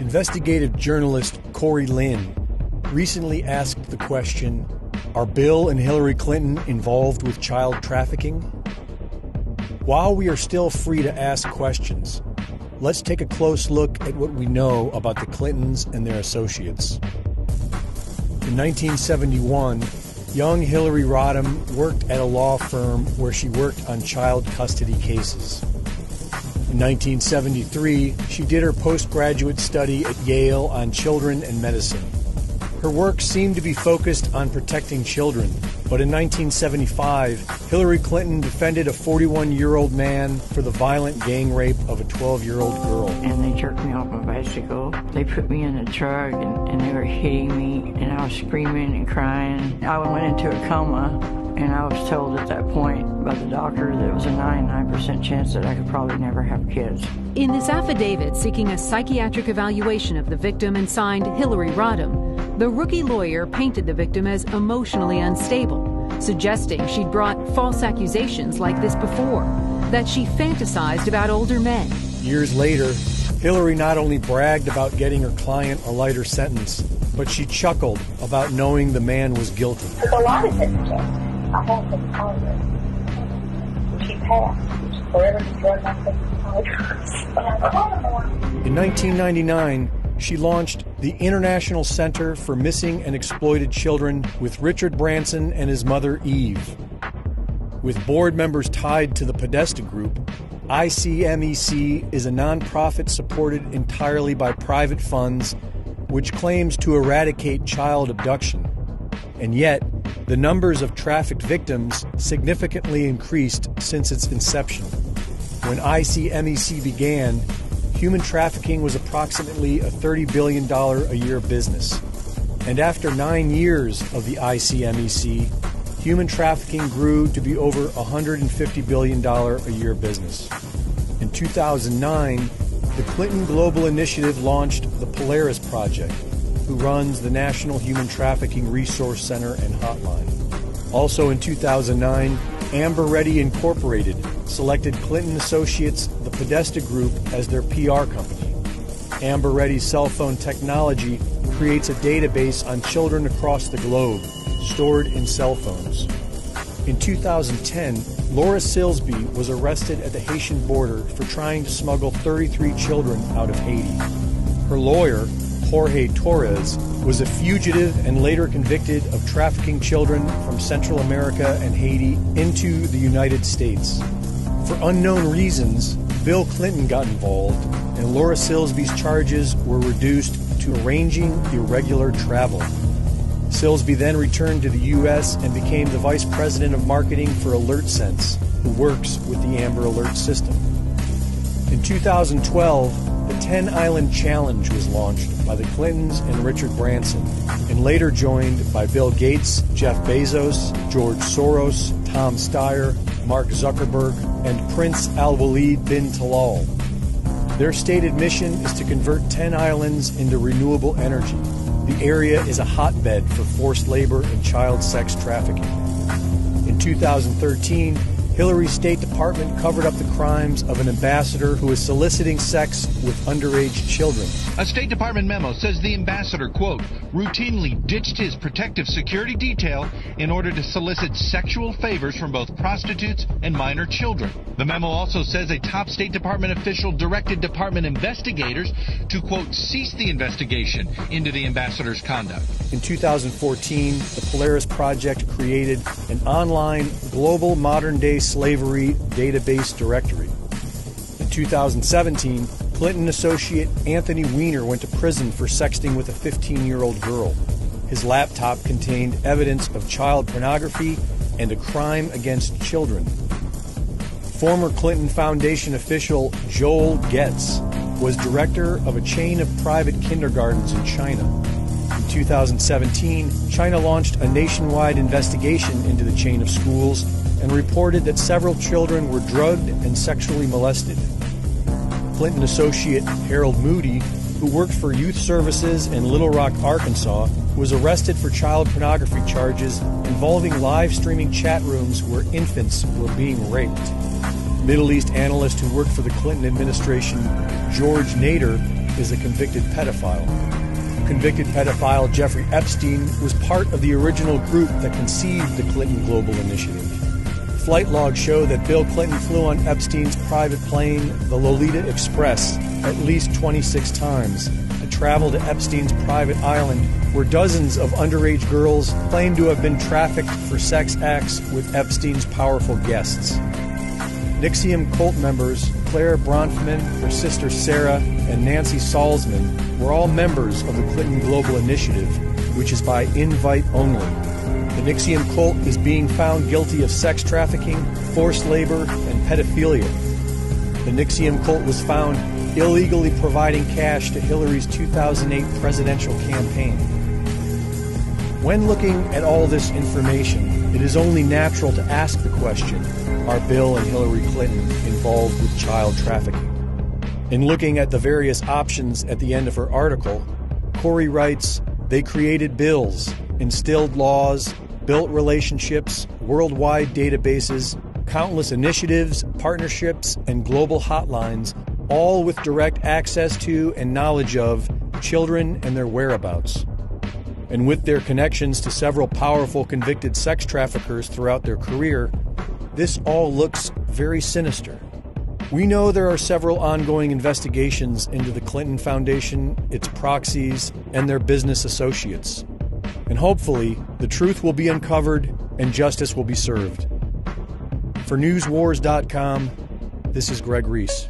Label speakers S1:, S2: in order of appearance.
S1: Investigative journalist Corey Lynn recently asked the question, are Bill and Hillary Clinton involved with child trafficking? While we are still free to ask questions, let's take a close look at what we know about the Clintons and their associates. In 1971, young Hillary Rodham worked at a law firm where she worked on child custody cases. In 1973, she did her postgraduate study at Yale on children and medicine. Her work seemed to be focused on protecting children, but in 1975, Hillary Clinton defended a 41-year-old man for the violent gang rape of a 12-year-old girl.
S2: And they jerked me off my bicycle. They put me in a truck and they were hitting me, and I was screaming and crying. I went into a coma, and I was told at that point by the doctor that it was a 99% chance that I could probably never have kids.
S3: In this affidavit seeking a psychiatric evaluation of the victim and signed Hillary Rodham, the rookie lawyer painted the victim as emotionally unstable, suggesting she'd brought false accusations like this before, that she fantasized about older men.
S1: Years later, Hillary not only bragged about getting her client a lighter sentence, but she chuckled about knowing the man was guilty.
S4: There's a lot of sentences. I have been Congress. She passed. She's forever destroyed my Congress.
S1: In 1999, she launched the International Center for Missing and Exploited Children with Richard Branson and his mother, Eve. With board members tied to the Podesta Group, ICMEC is a nonprofit supported entirely by private funds which claims to eradicate child abduction. And yet, the numbers of trafficked victims significantly increased since its inception. When ICMEC began, human trafficking was approximately a $30 billion a year business. And after 9 years of the ICMEC, human trafficking grew to be over $150 billion a year business. In 2009, the Clinton Global Initiative launched the Polaris Project, who runs the National Human Trafficking Resource Center and Hotline. Also in 2009, Amber Ready Incorporated selected Clinton Associates, the Podesta Group, as their PR company. Amber Ready's cell phone technology creates a database on children across the globe, stored in cell phones. In 2010, Laura Silsby was arrested at the Haitian border for trying to smuggle 33 children out of Haiti. Her lawyer, Jorge Torres, was a fugitive and later convicted of trafficking children from Central America and Haiti into the United States. For unknown reasons, Bill Clinton got involved, and Laura Silsby's charges were reduced to arranging irregular travel. Silsby then returned to the U.S. and became the vice president of marketing for AlertSense, who works with the Amber Alert system. In 2012, the 10 Island Challenge was launched by the Clintons and Richard Branson, and later joined by Bill Gates, Jeff Bezos, George Soros, Tom Steyer, Mark Zuckerberg, and Prince Al-Walid bin Talal. Their stated mission is to convert 10 islands into renewable energy. The area is a hotbed for forced labor and child sex trafficking. In 2013, Hillary's State Department covered up the crimes of an ambassador who was soliciting sex with underage children.
S5: A State Department memo says the ambassador, quote, routinely ditched his protective security detail in order to solicit sexual favors from both prostitutes and minor children. The memo also says a top State Department official directed department investigators to, quote, cease the investigation into the ambassador's conduct.
S1: In 2014, the Polaris Project created an online global modern-day slavery database directory. In 2017, Clinton associate Anthony Weiner went to prison for sexting with a 15-year-old girl. His laptop contained evidence of child pornography and a crime against children. Former Clinton Foundation official Joel Getz was director of a chain of private kindergartens in China. In 2017, China launched a nationwide investigation into the chain of schools and reported that several children were drugged and sexually molested. Clinton associate Harold Moody, who worked for Youth Services in Little Rock, Arkansas, was arrested for child pornography charges involving live streaming chat rooms where infants were being raped. Middle East analyst who worked for the Clinton administration, George Nader, is a convicted pedophile. Convicted pedophile Jeffrey Epstein was part of the original group that conceived the Clinton Global Initiative. Flight logs show that Bill Clinton flew on Epstein's private plane, the Lolita Express, at least 26 times, and traveled to Epstein's private island, where dozens of underage girls claim to have been trafficked for sex acts with Epstein's powerful guests. NXIVM cult members Claire Bronfman, her sister Sarah, and Nancy Salzman were all members of the Clinton Global Initiative, which is by invite only. The NXIVM cult is being found guilty of sex trafficking, forced labor, and pedophilia. The NXIVM cult was found illegally providing cash to Hillary's 2008 presidential campaign. When looking at all this information, it is only natural to ask the question, are Bill and Hillary Clinton involved with child trafficking? In looking at the various options at the end of her article, Corey writes, they created bills, instilled laws, built relationships, worldwide databases, countless initiatives, partnerships, and global hotlines, all with direct access to and knowledge of children and their whereabouts. And with their connections to several powerful convicted sex traffickers throughout their career, this all looks very sinister. We know there are several ongoing investigations into the Clinton Foundation, its proxies, and their business associates. And hopefully, the truth will be uncovered and justice will be served. For NewsWars.com, this is Greg Reese.